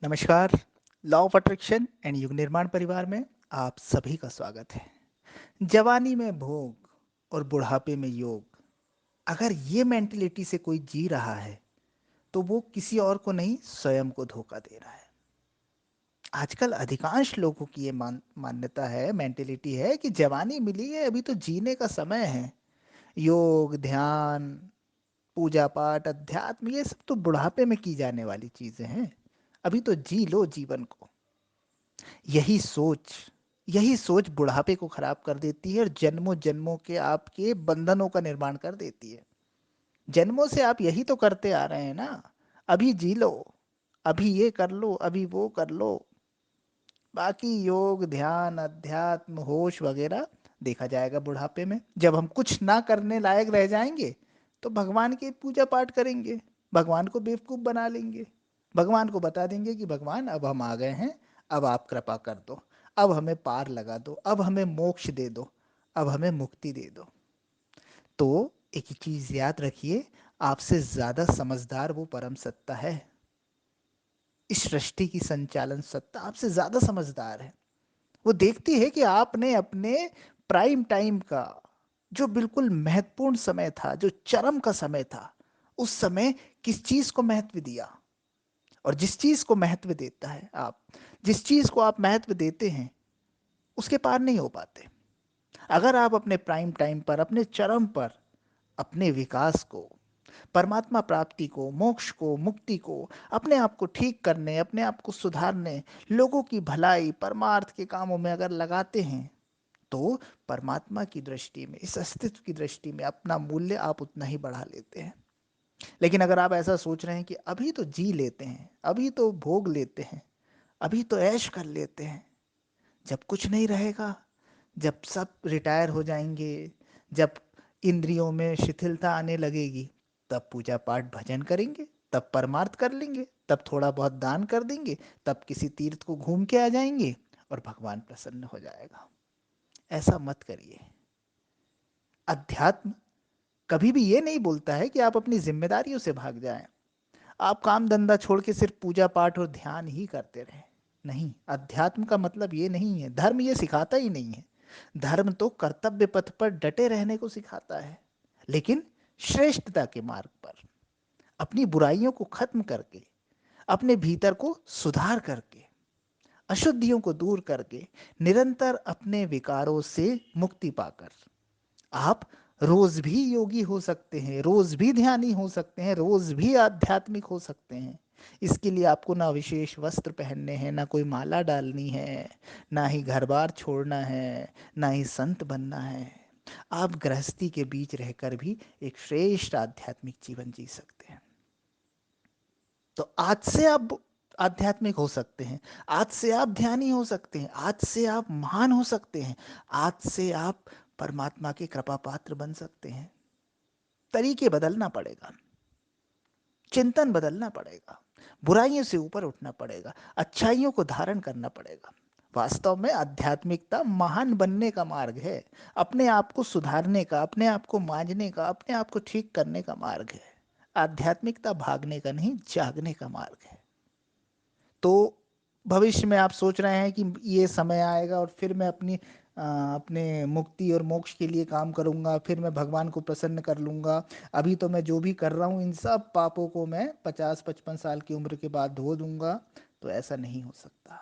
नमस्कार। Law of attraction and युग निर्माण परिवार में आप सभी का स्वागत है। जवानी में भोग और बुढ़ापे में योग, अगर ये मेंटेलिटी से कोई जी रहा है तो वो किसी और को नहीं, स्वयं को धोखा दे रहा है। आजकल अधिकांश लोगों की ये मान्यता है, मेंटेलिटी है कि जवानी मिली है, अभी तो जीने का समय है। योग, ध्यान, पूजा पाठ, अध्यात्म, ये सब तो बुढ़ापे में की जाने वाली चीजें हैं। अभी तो जी लो जीवन को। यही सोच यही सोच बुढ़ापे को खराब कर देती है और जन्मों जन्मों के आपके बंधनों का निर्माण कर देती है। जन्मों से आप यही तो करते आ रहे हैं ना। अभी जी लो, अभी ये कर लो, अभी वो कर लो। बाकी योग, ध्यान, अध्यात्म, होश वगैरह देखा जाएगा बुढ़ापे में। जब हम कुछ ना करने लायक रह जाएंगे तो भगवान की पूजा पाठ करेंगे, भगवान को बेवकूफ बना लेंगे, भगवान को बता देंगे कि भगवान अब हम आ गए हैं, अब आप कृपा कर दो, अब हमें पार लगा दो, अब हमें मोक्ष दे दो, अब हमें मुक्ति दे दो। तो एक ही चीज याद रखिए, आपसे ज्यादा समझदार वो परम सत्ता है। इस सृष्टि की संचालन सत्ता आपसे ज्यादा समझदार है। वो देखती है कि आपने अपने प्राइम टाइम का, जो बिल्कुल महत्वपूर्ण समय था, जो चरम का समय था, उस समय किस चीज को महत्व दिया। और जिस चीज को महत्व देता है आप, जिस चीज को आप महत्व देते हैं, उसके पार नहीं हो पाते। अगर आप अपने प्राइम टाइम पर, अपने चरम पर, अपने विकास को, परमात्मा प्राप्ति को, मोक्ष को, मुक्ति को, अपने आप को ठीक करने, अपने आप को सुधारने, लोगों की भलाई, परमार्थ के कामों में अगर लगाते हैं, तो परमात्मा की दृष्टि में, इस अस्तित्व की दृष्टि में अपना मूल्य आप उतना ही बढ़ा लेते हैं। लेकिन अगर आप ऐसा सोच रहे हैं कि अभी तो जी लेते हैं, अभी तो भोग लेते हैं, अभी तो ऐश कर लेते हैं, जब कुछ नहीं रहेगा, जब सब रिटायर हो जाएंगे, जब इंद्रियों में शिथिलता आने लगेगी, तब पूजा पाठ भजन करेंगे, तब परमार्थ कर लेंगे, तब थोड़ा बहुत दान कर देंगे, तब किसी तीर्थ को घूम के आ जाएंगे और भगवान प्रसन्न हो जाएगा। ऐसा मत करिए। अध्यात्म कभी भी ये नहीं बोलता है कि आप अपनी जिम्मेदारियों से भाग जाएं, आप काम धंधा छोड़ के सिर्फ पूजा पाठ और ध्यान ही करते रहें। नहीं, अध्यात्म का मतलब ये नहीं है, धर्म ये सिखाता ही नहीं है। धर्म तो कर्तव्य पथ पर डटे रहने को सिखाता है, लेकिन श्रेष्ठता के मार्ग पर, अपनी बुराइयों को खत्म करके, अपने भीतर को सुधार करके, अशुद्धियों को दूर करके, निरंतर अपने विकारों से मुक्ति पाकर आप रोज भी योगी हो सकते हैं, रोज भी ध्यानी हो सकते हैं, रोज भी आध्यात्मिक हो सकते हैं। इसके लिए आपको ना विशेष वस्त्र पहनने हैं, ना कोई माला डालनी है, ना ही घर बार छोड़ना है, ना ही संत बनना है। आप गृहस्थी के बीच रहकर भी एक श्रेष्ठ आध्यात्मिक जीवन जी सकते हैं। तो आज से आप आध्यात्मिक हो सकते हैं, आज से आप ध्यानी हो सकते हैं, आज से आप महान हो सकते हैं, आज से आप परमात्मा के कृपा पात्र बन सकते हैं। तरीके बदलना पड़ेगा, चिंतन बदलना पड़ेगा, बुराइयों से ऊपर उठना पड़ेगा, अच्छाइयों को धारण करना पड़ेगा। वास्तव में आध्यात्मिकता महान बनने का मार्ग है, अपने आप को सुधारने का, अपने आप को मांझने का, अपने आप को ठीक करने का मार्ग है। आध्यात्मिकता भागने का नहीं, जागने का मार्ग है। तो भविष्य में आप सोच रहे हैं कि ये समय आएगा और फिर मैं अपने मुक्ति और मोक्ष के लिए काम करूंगा, फिर मैं भगवान को प्रसन्न कर लूंगा, अभी तो मैं जो भी कर रहा हूँ इन सब पापों को मैं 50-55 साल की उम्र के बाद धो दूंगा। तो ऐसा नहीं हो सकता।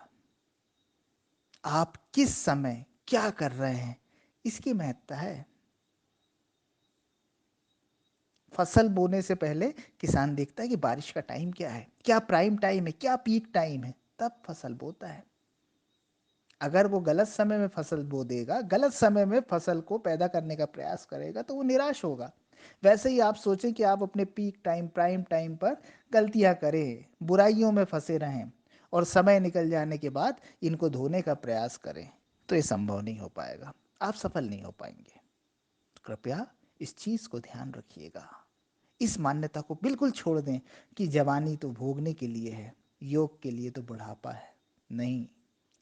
आप किस समय क्या कर रहे हैं, इसकी महत्ता है। फसल बोने से पहले किसान देखता है कि बारिश का टाइम क्या है, क्या प्राइम टाइम है, क्या पीक टाइम है, तब फसल बोता है। अगर वो गलत समय में फसल बो देगा, गलत समय में फसल को पैदा करने का प्रयास करेगा, तो वो निराश होगा। वैसे ही आप सोचें कि आप अपने पीक टाइम, प्राइम टाइम पर गलतियां करें, बुराइयों में फंसे रहें और समय निकल जाने के बाद इनको धोने का प्रयास करें, तो ये संभव नहीं हो पाएगा, आप सफल नहीं हो पाएंगे। तो कृपया इस चीज को ध्यान रखिएगा। इस मान्यता को बिल्कुल छोड़ दें कि जवानी तो भोगने के लिए है, योग के लिए तो बुढ़ापा है। नहीं,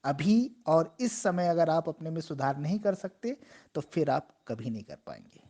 अभी और इस समय अगर आप अपने में सुधार नहीं कर सकते, तो फिर आप कभी नहीं कर पाएंगे।